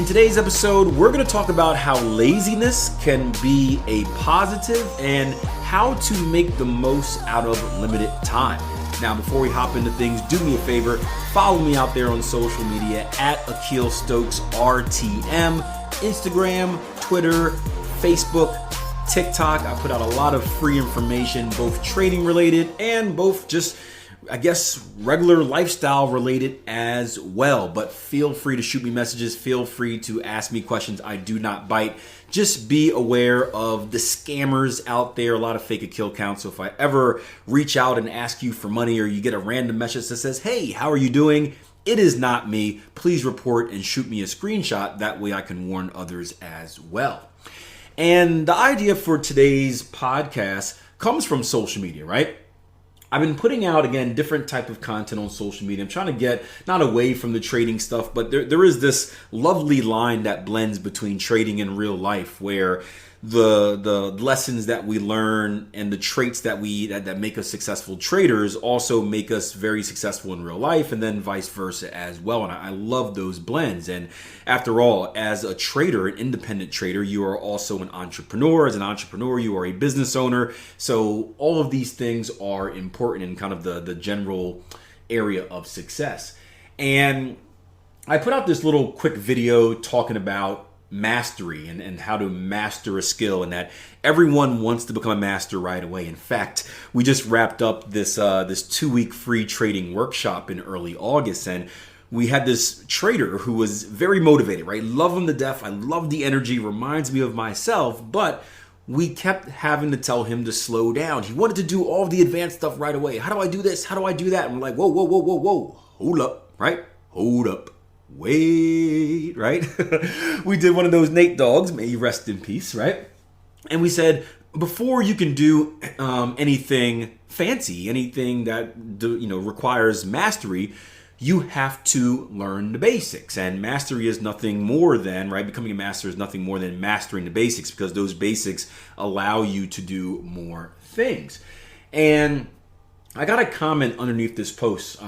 In today's episode, we're going to talk about how laziness can be a positive and how to make the most out of limited time. Now, before we hop into things, do me a favor, follow me out there on social media at Akil Stokes RTM, Instagram, Twitter, Facebook, TikTok. I put out a lot of free information, both trading related and both just regular lifestyle related as well. But feel free to shoot me messages. Feel free to ask me questions. I do not bite. Just be aware of the scammers out there, a lot of fake Akil accounts. So if I ever reach out and ask you for money or you get a random message that says, "Hey, how are you doing?" It is not me. Please report and shoot me a screenshot. That way I can warn others as well. And the idea for today's podcast comes from social media, right? I've been putting out, again, different type of content on social media. I'm trying to get not away from the trading stuff, but there is this lovely line that blends between trading and real life where the lessons that we learn and the traits that make us successful traders also make us very successful in real life, and then vice versa as well. And I love those blends. And after all, as a trader, an independent trader, you are also an entrepreneur. As an entrepreneur, you are a business owner. So all of these things are important in kind of the general area of success. And I put out this little quick video talking about mastery and how to master a skill, and that everyone wants to become a master right away. In fact, we just wrapped up this 2-week free trading workshop in early August, and we had this trader who was very motivated, right? Love him to death. I love the energy, reminds me of myself, but we kept having to tell him to slow down. He wanted to do all the advanced stuff right away. How do I do this? How do I do that? And we're like, whoa. Hold up, right? Hold up. Wait, right? We did one of those Nate Dogs, may he rest in peace, right? And we said, before you can do anything fancy, anything that requires mastery, you have to learn the basics. And mastery is nothing more than, right? Becoming a master is nothing more than mastering the basics, because those basics allow you to do more things. And I got a comment underneath this post.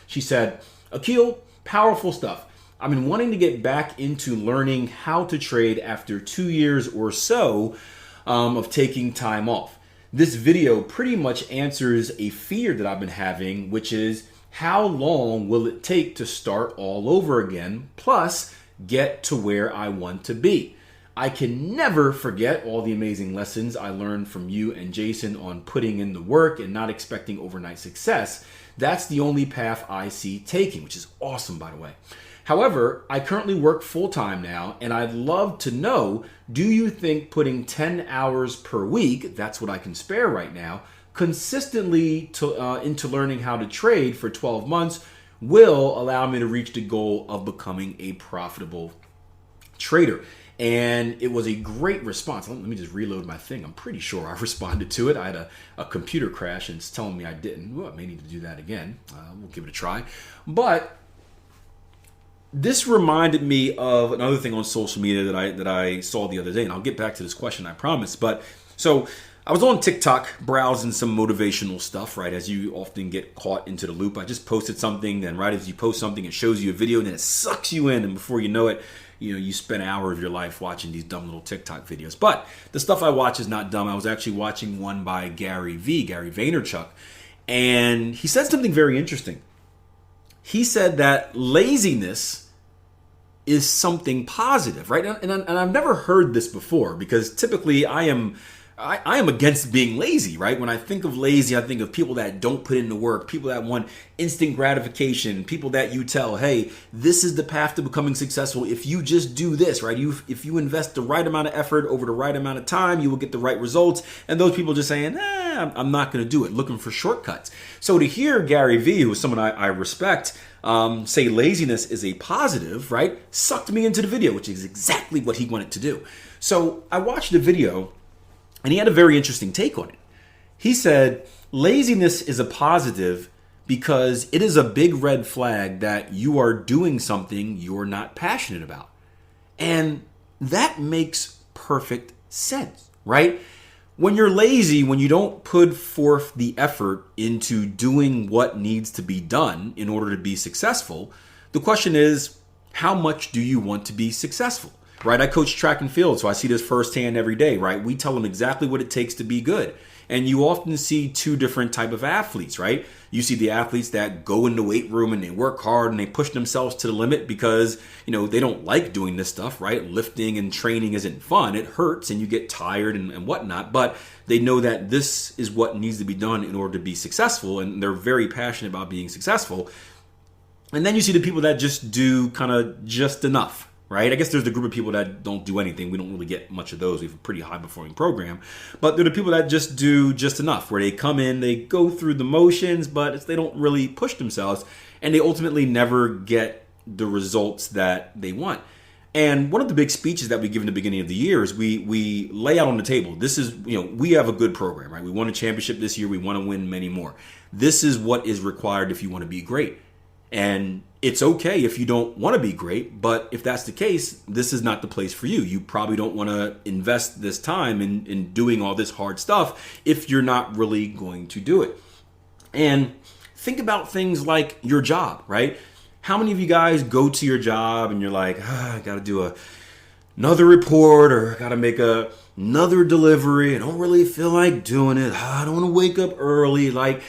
She said, "Akil, powerful stuff. I've been wanting to get back into learning how to trade after 2 years or so of taking time off. This video pretty much answers a fear that I've been having, which is how long will it take to start all over again, plus get to where I want to be. I can never forget all the amazing lessons I learned from you and Jason on putting in the work and not expecting overnight success. That's the only path I see taking," which is awesome, by the way. "However, I currently work full-time now, and I'd love to know, do you think putting 10 hours per week, that's what I can spare right now, consistently into learning how to trade for 12 months will allow me to reach the goal of becoming a profitable trader?" And it was a great response. Let me just reload my thing. I'm pretty sure I responded to it. I had a computer crash and it's telling me I didn't. Well, I may need to do that again. We'll give it a try. But this reminded me of another thing on social media that I saw the other day. And I'll get back to this question, I promise. But so I was on TikTok browsing some motivational stuff, right? As you often get caught into the loop. I just posted something, then right as you post something, it shows you a video and then it sucks you in. And before you know it, you spend an hour of your life watching these dumb little TikTok videos. But the stuff I watch is not dumb. I was actually watching one by Gary Vaynerchuk. And he said something very interesting. He said that laziness is something positive, right? And I've never heard this before, because typically I am against being lazy, right? When I think of lazy, I think of people that don't put in the work, people that want instant gratification, people that you tell, "Hey, this is the path to becoming successful. If you just do this," right? If you invest the right amount of effort over the right amount of time, you will get the right results. And those people just saying, I'm not going to do it, looking for shortcuts. So to hear Gary Vee, who is someone I respect, say laziness is a positive, right? Sucked me into the video, which is exactly what he wanted to do. So I watched the video, and he had a very interesting take on it. He said, laziness is a positive because it is a big red flag that you are doing something you're not passionate about. And that makes perfect sense, right? When you're lazy, when you don't put forth the effort into doing what needs to be done in order to be successful, the question is, how much do you want to be successful? Right? I coach track and field, so I see this firsthand every day, right? We tell them exactly what it takes to be good. And you often see two different type of athletes, right? You see the athletes that go in the weight room and they work hard and they push themselves to the limit because, they don't like doing this stuff, right? Lifting and training isn't fun. It hurts and you get tired and whatnot, but they know that this is what needs to be done in order to be successful, and they're very passionate about being successful. And then you see the people that just do kind of just enough, right? I guess there's the group of people that don't do anything. We don't really get much of those. We have a pretty high performing program. But they're the people that just do just enough, where they come in, they go through the motions, but they don't really push themselves, and they ultimately never get the results that they want. And one of the big speeches that we give in the beginning of the year is we lay out on the table. This is, we have a good program, right? We won a championship this year. We want to win many more. This is what is required if you want to be great. And it's okay if you don't want to be great, but if that's the case, this is not the place for you. You probably don't want to invest this time in doing all this hard stuff if you're not really going to do it. And think about things like your job, right? How many of you guys go to your job and you're like, I got to do another report, or I got to make another delivery. I don't really feel like doing it. I don't want to wake up early. Like,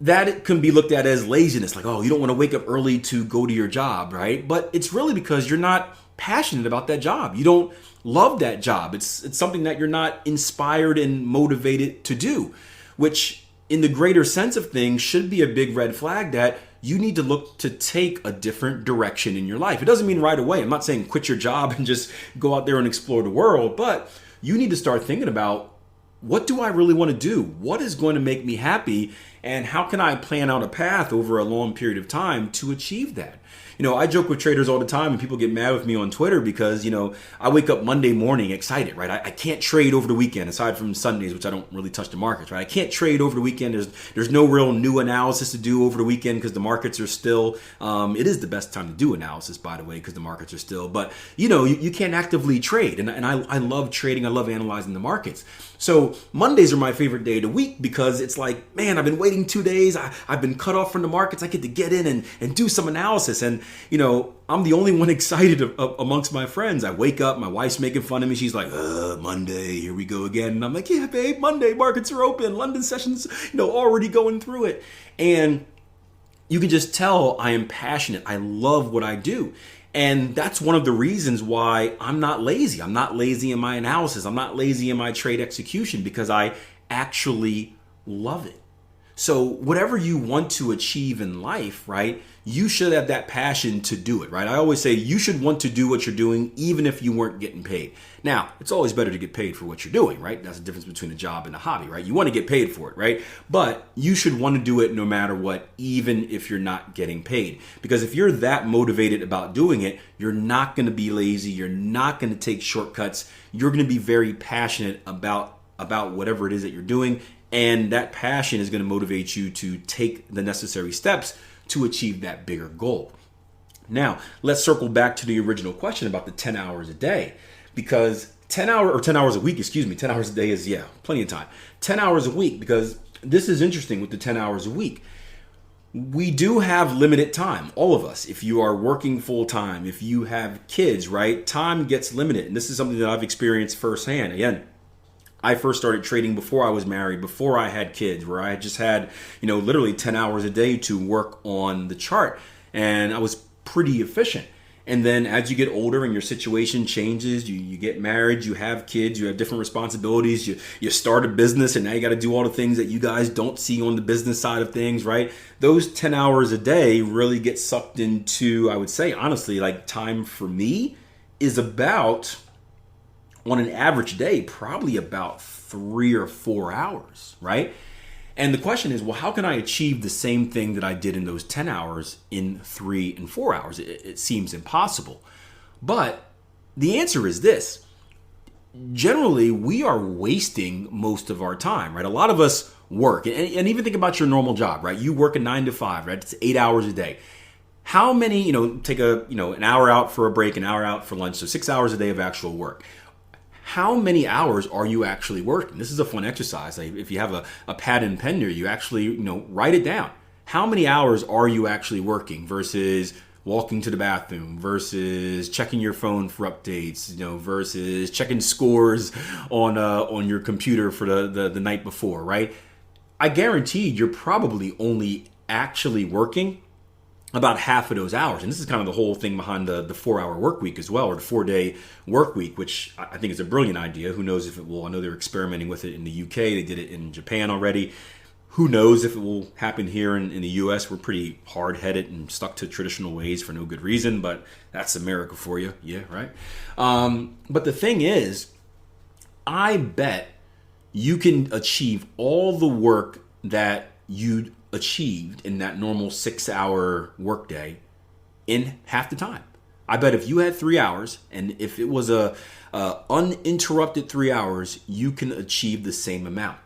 that it can be looked at as laziness, like, oh, you don't want to wake up early to go to your job, right? But it's really because you're not passionate about that job. You don't love that job. It's something that you're not inspired and motivated to do, which in the greater sense of things should be a big red flag that you need to look to take a different direction in your life. It doesn't mean right away. I'm not saying quit your job and just go out there and explore the world, but you need to start thinking about, what do I really want to do? What is going to make me happy? And how can I plan out a path over a long period of time to achieve that? I joke with traders all the time, and people get mad with me on Twitter because, I wake up Monday morning excited, right? I can't trade over the weekend, aside from Sundays, which I don't really touch the markets, right? I can't trade over the weekend. There's no real new analysis to do over the weekend because the markets are still, it is the best time to do analysis, by the way, because the markets are still, but you can't actively trade. And I love trading. I love analyzing the markets. So Mondays are my favorite day of the week because it's like, man, I've been waiting 2 days. I've been cut off from the markets. I get to get in and do some analysis. And, I'm the only one excited amongst my friends. I wake up, my wife's making fun of me. She's like, Monday, here we go again. And I'm like, yeah, babe, Monday, markets are open. London sessions, already going through it. And you can just tell I am passionate. I love what I do. And that's one of the reasons why I'm not lazy. I'm not lazy in my analysis. I'm not lazy in my trade execution because I actually love it. So whatever you want to achieve in life, right, you should have that passion to do it, right? I always say you should want to do what you're doing even if you weren't getting paid. Now, it's always better to get paid for what you're doing, right? That's the difference between a job and a hobby, right? You want to get paid for it, right? But you should want to do it no matter what, even if you're not getting paid. Because if you're that motivated about doing it, you're not going to be lazy. You're not going to take shortcuts. You're going to be very passionate about whatever it is that you're doing. And that passion is going to motivate you to take the necessary steps to achieve that bigger goal. Now, let's circle back to the original question about the 10 hours a day, because 10 hours a week, 10 hours a day is, plenty of time. 10 hours a week, because this is interesting with the 10 hours a week. We do have limited time, all of us. If you are working full time, if you have kids, right, time gets limited. And this is something that I've experienced firsthand. Again, I first started trading before I was married, before I had kids, where I just had, literally 10 hours a day to work on the chart. And I was pretty efficient. And then as you get older and your situation changes, you get married, you have kids, you have different responsibilities, you start a business, and now you got to do all the things that you guys don't see on the business side of things, right? Those 10 hours a day really get sucked into, I would say, honestly, like time for me is about, on an average day, probably about 3 or 4 hours, right? And the question is, well, how can I achieve the same thing that I did in those 10 hours in 3 and 4 hours? It seems impossible. But the answer is this. Generally, we are wasting most of our time, right? A lot of us work, and even think about your normal job, right? You work a 9 to 5, right? It's 8 hours a day. How many, take an hour out for a break, an hour out for lunch, so 6 hours a day of actual work. How many hours are you actually working? This is a fun exercise. Like if you have a pad and pen near you, actually, write it down. How many hours are you actually working versus walking to the bathroom versus checking your phone for updates, versus checking scores on your computer for the night before, right? I guarantee you're probably only actually working about half of those hours. And this is kind of the whole thing behind the 4-hour work week as well, or the 4-day work week, which I think is a brilliant idea. Who knows if it will? I know they're experimenting with it in the UK. They did it in Japan already. Who knows if it will happen here in the US? We're pretty hard-headed and stuck to traditional ways for no good reason, but that's America for you. Yeah, right? But the thing is, I bet you can achieve all the work that you achieved in that normal 6-hour workday in half the time. I bet if you had 3 hours, and if it was a uninterrupted 3 hours, you can achieve the same amount.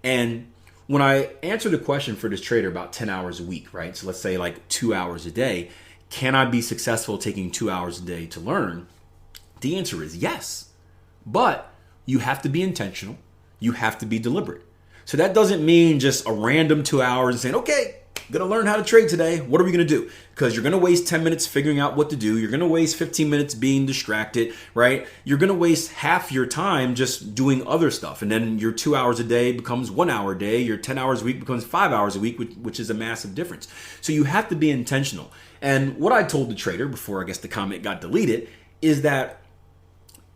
And when I answered the question for this trader about 10 hours a week, right? So let's say like 2 hours a day, can I be successful taking 2 hours a day to learn? The answer is yes. But you have to be intentional. You have to be deliberate. So that doesn't mean just a random 2 hours and saying, okay, I'm going to learn how to trade today. What are we going to do? Because you're going to waste 10 minutes figuring out what to do. You're going to waste 15 minutes being distracted, right? You're going to waste half your time just doing other stuff. And then your 2 hours a day becomes 1 hour a day. Your 10 hours a week becomes 5 hours a week, which is a massive difference. So you have to be intentional. And what I told the trader before I guess the comment got deleted is that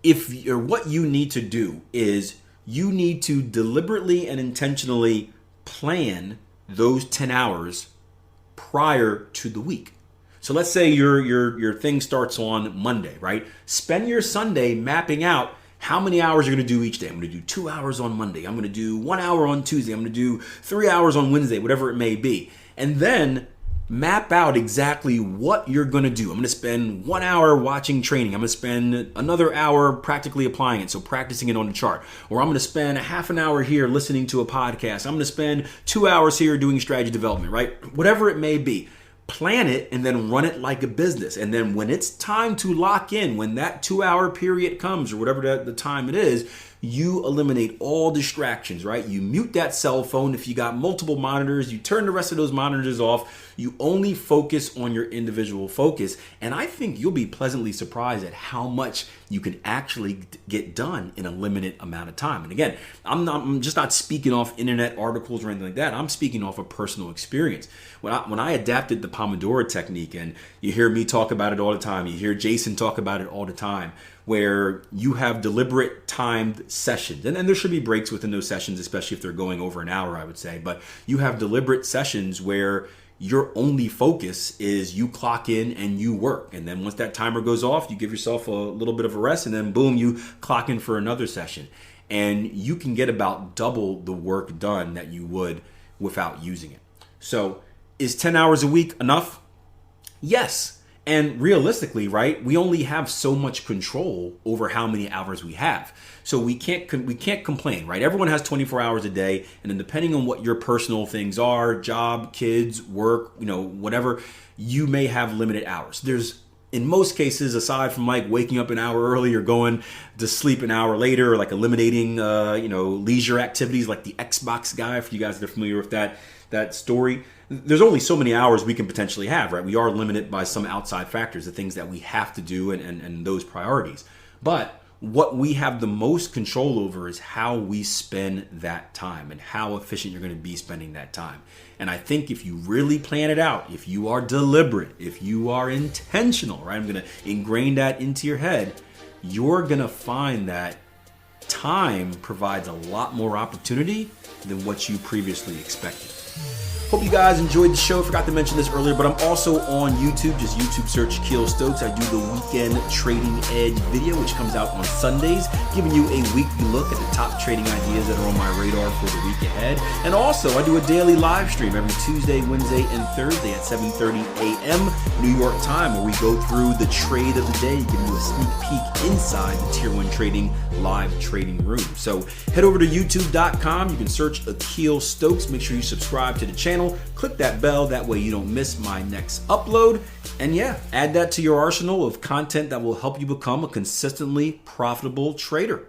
what you need to do is you need to deliberately and intentionally plan those 10 hours prior to the week. So let's say your thing starts on Monday, right? Spend your Sunday mapping out how many hours you're going to do each day. I'm going to do 2 hours on Monday. I'm going to do 1 hour on Tuesday. I'm going to do 3 hours on Wednesday, whatever it may be. And then map out exactly what you're going to do. I'm going to spend 1 hour watching training. I'm going to spend another hour practically applying it, so practicing it on the chart. Or I'm going to spend a half an hour here listening to a podcast. I'm going to spend 2 hours here doing strategy development, right? Whatever it may be. Plan it and then run it like a business. And then when it's time to lock in, when that 2 hour period comes or whatever the time it is, you eliminate all distractions, right? You mute that cell phone. If you got multiple monitors, you turn the rest of those monitors off. You only focus on your individual focus. And I think you'll be pleasantly surprised at how much you can actually get done in a limited amount of time. And again, I'm just not speaking off internet articles or anything like that. I'm speaking off of personal experience. When I adapted the Pomodoro technique, and you hear me talk about it all the time, you hear Jason talk about it all the time, where you have deliberate timed sessions. And there should be breaks within those sessions, especially if they're going over an hour, I would say. But you have deliberate sessions where your only focus is you clock in and you work. And then once that timer goes off, you give yourself a little bit of a rest, and then boom, you clock in for another session. And you can get about double the work done that you would without using it. So is 10 hours a week enough? Yes. And realistically, right, we only have so much control over how many hours we have. So we can't complain, right? Everyone has 24 hours a day, and then depending on what your personal things are, job, kids, work, whatever, you may have limited hours. There's, in most cases, aside from like waking up an hour early or going to sleep an hour later, or like eliminating, leisure activities like the Xbox guy, for you guys that are familiar with that story, there's only so many hours we can potentially have, right? We are limited by some outside factors, the things that we have to do and those priorities. But what we have the most control over is how we spend that time and how efficient you're going to be spending that time. And I think if you really plan it out, if you are deliberate, if you are intentional, right? I'm going to ingrain that into your head. You're going to find that time provides a lot more opportunity than what you previously expected. Hope you guys enjoyed the show. Forgot to mention this earlier, but I'm also on YouTube. Just YouTube search Keel Stokes. I do the Weekend Trading Edge video, which comes out on Sundays, giving you a weekly look at the top trading ideas that are on my radar for the week ahead. And also, I do a daily live stream every Tuesday, Wednesday, and Thursday at 7:30 a.m. New York time, where we go through the trade of the day, giving you a sneak peek inside the Tier 1 Trading live trading room. So head over to youtube.com. You can search Akil Stokes. Make sure you subscribe to the channel. Click that bell, that way you don't miss my next upload. And yeah, add that to your arsenal of content that will help you become a consistently profitable trader.